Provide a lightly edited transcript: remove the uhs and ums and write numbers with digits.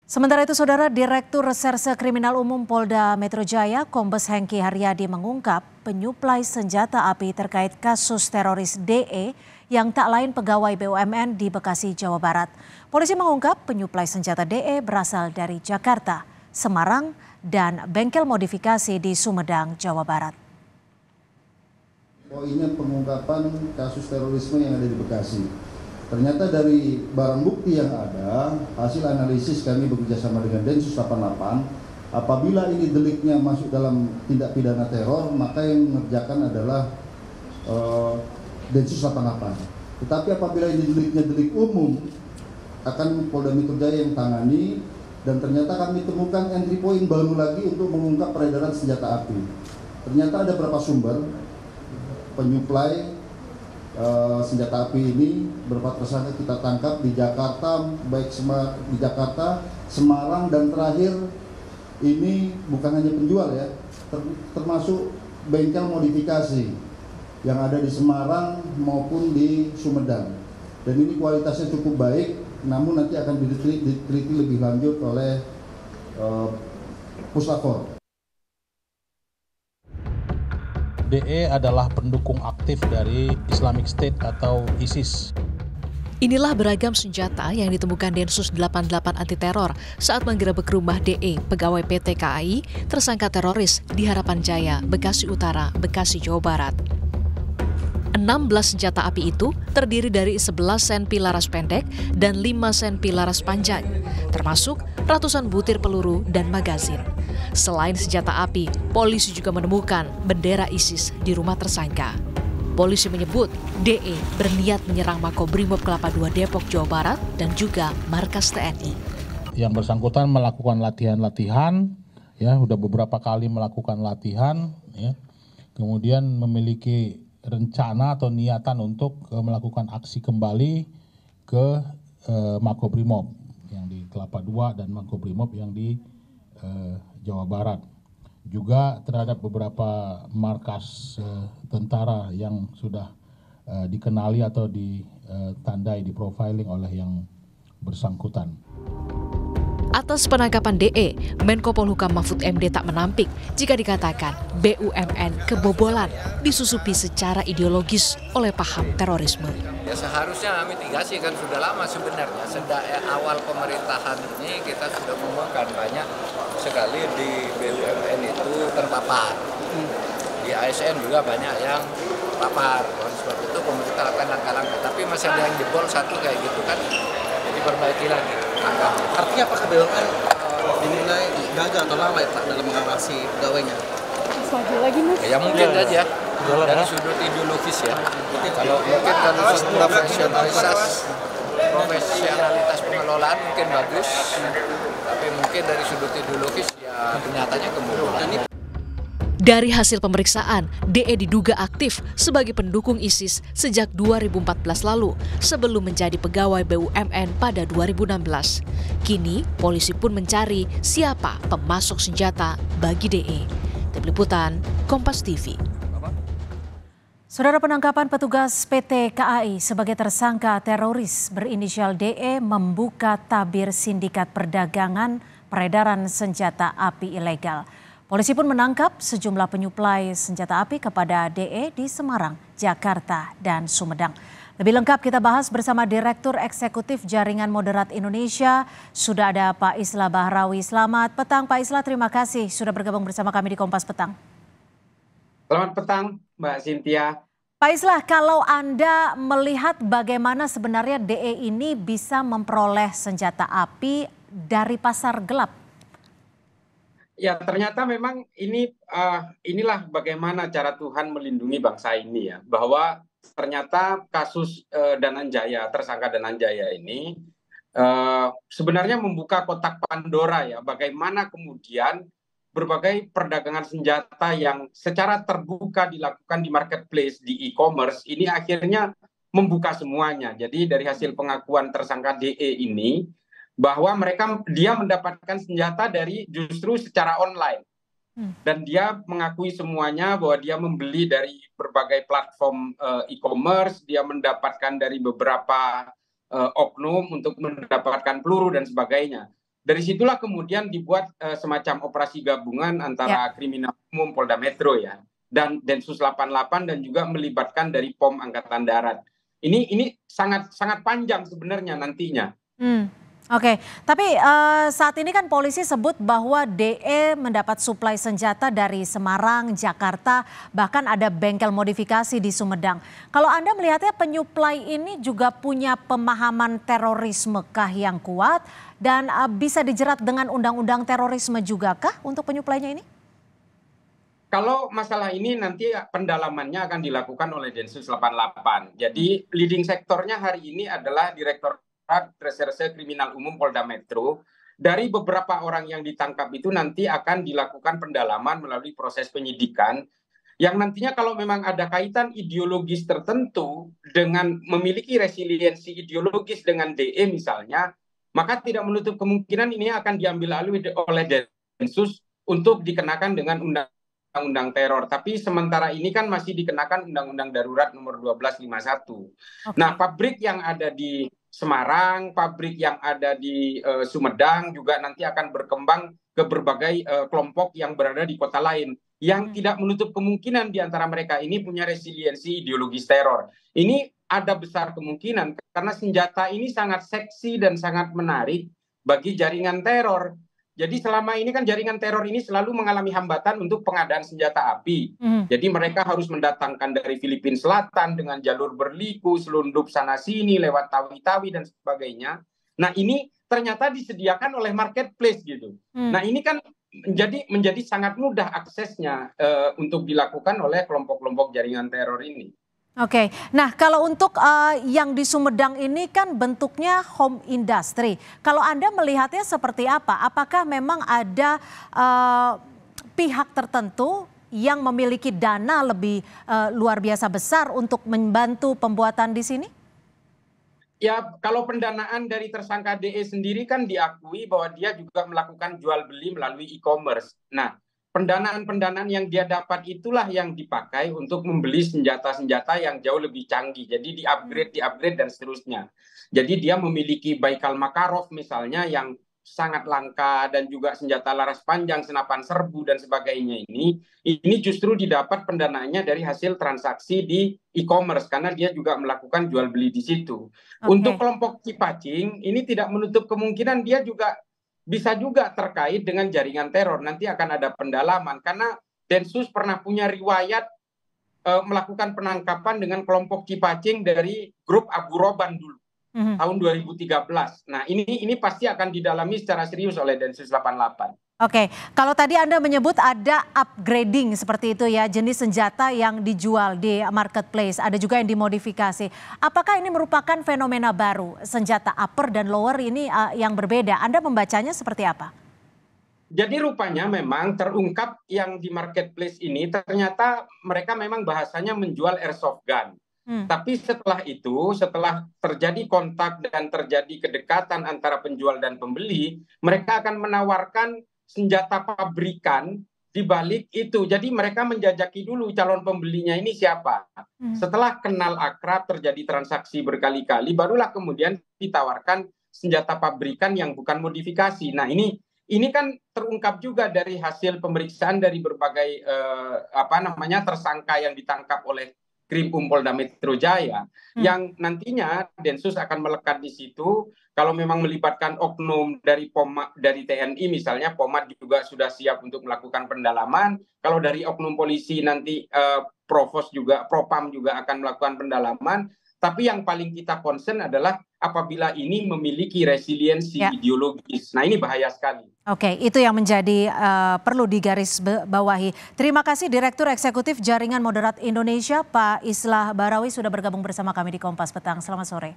Sementara itu, Saudara, Direktur Reserse Kriminal Umum Polda Metro Jaya, Kombes Hengki Haryadi mengungkap penyuplai senjata api terkait kasus teroris DE yang tak lain pegawai BUMN di Bekasi, Jawa Barat. Polisi mengungkap penyuplai senjata DE berasal dari Jakarta, Semarang, dan bengkel modifikasi di Sumedang, Jawa Barat. Poinnya pengungkapan kasus terorisme yang ada di Bekasi. Ternyata dari barang bukti yang ada, hasil analisis kami bekerjasama dengan Densus 88, apabila ini deliknya masuk dalam tindak pidana teror, maka yang mengerjakan adalah Densus 88. Tetapi apabila ini deliknya delik umum, akan Polda Metro Jaya yang tangani, dan ternyata kami temukan entry point baru lagi untuk mengungkap peredaran senjata api. Ternyata ada beberapa sumber penyuplai senjata api ini, beberapa tersangka kita tangkap di Jakarta, baik di Jakarta, Semarang, dan terakhir ini bukan hanya penjual ya, termasuk bengkel modifikasi yang ada di Semarang maupun di Sumedang. Dan ini kualitasnya cukup baik, namun nanti akan diteliti lebih lanjut oleh Puslapor. DE adalah pendukung aktif dari Islamic State atau ISIS. Inilah beragam senjata yang ditemukan Densus 88 anti teror saat menggerebek rumah DE, pegawai PT KAI, tersangka teroris di Harapan Jaya, Bekasi Utara, Bekasi, Jawa Barat. 16 senjata api itu terdiri dari 11 senpi laras pendek dan 5 senpi laras panjang, termasuk ratusan butir peluru dan magazin. Selain senjata api, polisi juga menemukan bendera ISIS di rumah tersangka. Polisi menyebut DE berniat menyerang Makobrimob Kelapa II Depok, Jawa Barat dan juga markas TNI. Yang bersangkutan melakukan latihan-latihan, ya, udah beberapa kali melakukan latihan, ya. Kemudian memiliki rencana atau niatan untuk melakukan aksi kembali ke Makobrimob yang di Kelapa II dan Makobrimob yang di Jawa Barat. Juga terhadap beberapa markas tentara yang sudah dikenali atau ditandai, diprofiling oleh yang bersangkutan. Atas penangkapan DE, Menko Polhukam Mahfud MD tak menampik jika dikatakan BUMN kebobolan disusupi secara ideologis oleh paham terorisme. Ya seharusnya mitigasi kan sudah lama sebenarnya. Sejak awal pemerintahan ini kita sudah ngomongkan banyak sekali di BUMN itu terpapar. Di ASN juga banyak yang terpapar. Oleh sebab itu pemerintah akan langkah-langkah. Tapi masih ada yang jebol satu kayak gitu kan. Jadi perbaiki lagi. Artinya apakah BUMN dinilai gagal atau lalai Pak dalam mengawasi pegawainya? Maju lagi, Mas. Ya mungkin aja dari sudut ideologis ya. Kalau mungkin dari sudut profesionalitas pengelolaan mungkin bagus, tapi mungkin dari sudut ideologis ya kenyataannya kebobolan. Dari hasil pemeriksaan, DE diduga aktif sebagai pendukung ISIS sejak 2014 lalu sebelum menjadi pegawai BUMN pada 2016. Kini, polisi pun mencari siapa pemasok senjata bagi DE. Tim Liputan, Kompas TV. Saudara, penangkapan petugas PT KAI sebagai tersangka teroris berinisial DE membuka tabir sindikat perdagangan peredaran senjata api ilegal. Polisi pun menangkap sejumlah penyuplai senjata api kepada DE di Semarang, Jakarta, dan Sumedang. Lebih lengkap kita bahas bersama Direktur Eksekutif Jaringan Moderat Indonesia. Sudah ada Pak Islah Bahrawi. Selamat petang Pak Islah, terima kasih sudah bergabung bersama kami di Kompas Petang. Selamat petang Mbak Cynthia. Pak Islah, kalau Anda melihat bagaimana sebenarnya DE ini bisa memperoleh senjata api dari pasar gelap? Ya ternyata memang inilah bagaimana cara Tuhan melindungi bangsa ini ya, bahwa ternyata kasus Dananjaya, tersangka Dananjaya ini sebenarnya membuka kotak Pandora ya, bagaimana kemudian berbagai perdagangan senjata yang secara terbuka dilakukan di marketplace, di e-commerce, ini akhirnya membuka semuanya. Jadi dari hasil pengakuan tersangka DE ini, bahwa dia mendapatkan senjata dari justru secara online. Dan dia mengakui semuanya bahwa dia membeli dari berbagai platform e-commerce, dia mendapatkan dari beberapa oknum untuk mendapatkan peluru dan sebagainya. Dari situlah kemudian dibuat semacam operasi gabungan antara Kriminal Umum Polda Metro ya dan Densus 88 dan juga melibatkan dari POM Angkatan Darat. Ini sangat panjang sebenarnya nantinya. Oke, tapi saat ini kan polisi sebut bahwa DE mendapat suplai senjata dari Semarang, Jakarta, bahkan ada bengkel modifikasi di Sumedang. Kalau Anda melihatnya penyuplai ini juga punya pemahaman terorisme kah yang kuat dan bisa dijerat dengan undang-undang terorisme juga kah untuk penyuplainya ini? Kalau masalah ini nanti pendalamannya akan dilakukan oleh Densus 88. Jadi leading sektornya hari ini adalah Direktur Reserse Kriminal Umum Polda Metro. Dari beberapa orang yang ditangkap itu nanti akan dilakukan pendalaman melalui proses penyidikan yang nantinya kalau memang ada kaitan ideologis tertentu dengan memiliki resiliensi ideologis dengan DE misalnya, maka tidak menutup kemungkinan ini akan diambil alih oleh Densus untuk dikenakan dengan undang-undang teror. Tapi sementara ini kan masih dikenakan Undang-Undang Darurat nomor 1251. Nah, pabrik yang ada di Semarang, pabrik yang ada di Sumedang juga nanti akan berkembang ke berbagai kelompok yang berada di kota lain yang tidak menutup kemungkinan di antara mereka ini punya resiliensi ideologis teror. Ini ada besar kemungkinan karena senjata ini sangat seksi dan sangat menarik bagi jaringan teror. Jadi selama ini kan jaringan teror ini selalu mengalami hambatan untuk pengadaan senjata api. Jadi mereka harus mendatangkan dari Filipina Selatan dengan jalur berliku, selundup sana-sini, lewat Tawi-Tawi dan sebagainya. Nah ini ternyata disediakan oleh marketplace gitu. Nah ini kan menjadi sangat mudah aksesnya untuk dilakukan oleh kelompok-kelompok jaringan teror ini. Oke, nah kalau untuk yang di Sumedang ini kan bentuknya home industry. Kalau Anda melihatnya seperti apa? Apakah memang ada pihak tertentu yang memiliki dana lebih luar biasa besar untuk membantu pembuatan di sini? Ya, kalau pendanaan dari tersangka DE sendiri kan diakui bahwa dia juga melakukan jual beli melalui e-commerce. Nah, pendanaan-pendanaan yang dia dapat itulah yang dipakai untuk membeli senjata-senjata yang jauh lebih canggih. Jadi di-upgrade dan seterusnya. Jadi dia memiliki Baikal Makarov misalnya yang sangat langka dan juga senjata laras panjang, senapan serbu dan sebagainya ini justru didapat pendanaannya dari hasil transaksi di e-commerce karena dia juga melakukan jual beli di situ. Untuk kelompok Cipacing ini tidak menutup kemungkinan dia juga bisa juga terkait dengan jaringan teror. Nanti akan ada pendalaman karena Densus pernah punya riwayat melakukan penangkapan dengan kelompok Cipacing dari grup Abu Roban dulu tahun 2013. Nah ini pasti akan didalami secara serius oleh Densus 88. Oke, kalau tadi Anda menyebut ada upgrading seperti itu ya, jenis senjata yang dijual di marketplace, ada juga yang dimodifikasi. Apakah ini merupakan fenomena baru, senjata upper dan lower ini yang berbeda? Anda membacanya seperti apa? Jadi rupanya memang terungkap yang di marketplace ini ternyata mereka memang bahasanya menjual airsoft gun. Tapi setelah itu, setelah terjadi kontak dan terjadi kedekatan antara penjual dan pembeli, mereka akan menawarkan senjata pabrikan di balik itu. Jadi mereka menjajaki dulu calon pembelinya ini siapa. Setelah kenal akrab, terjadi transaksi berkali-kali, barulah kemudian ditawarkan senjata pabrikan yang bukan modifikasi. Nah ini kan terungkap juga dari hasil pemeriksaan dari berbagai tersangka yang ditangkap oleh Krim Polda Metro Jaya, yang nantinya Densus akan melekat di situ. Kalau memang melibatkan oknum dari TNI misalnya, Pomad juga sudah siap untuk melakukan pendalaman. Kalau dari oknum polisi nanti Propam juga akan melakukan pendalaman. Tapi yang paling kita concern adalah apabila ini memiliki resiliensi ideologis. Nah ini bahaya sekali. Oke, itu yang menjadi perlu digarisbawahi. Terima kasih Direktur Eksekutif Jaringan Moderat Indonesia, Pak Islah Barawi sudah bergabung bersama kami di Kompas Petang. Selamat sore.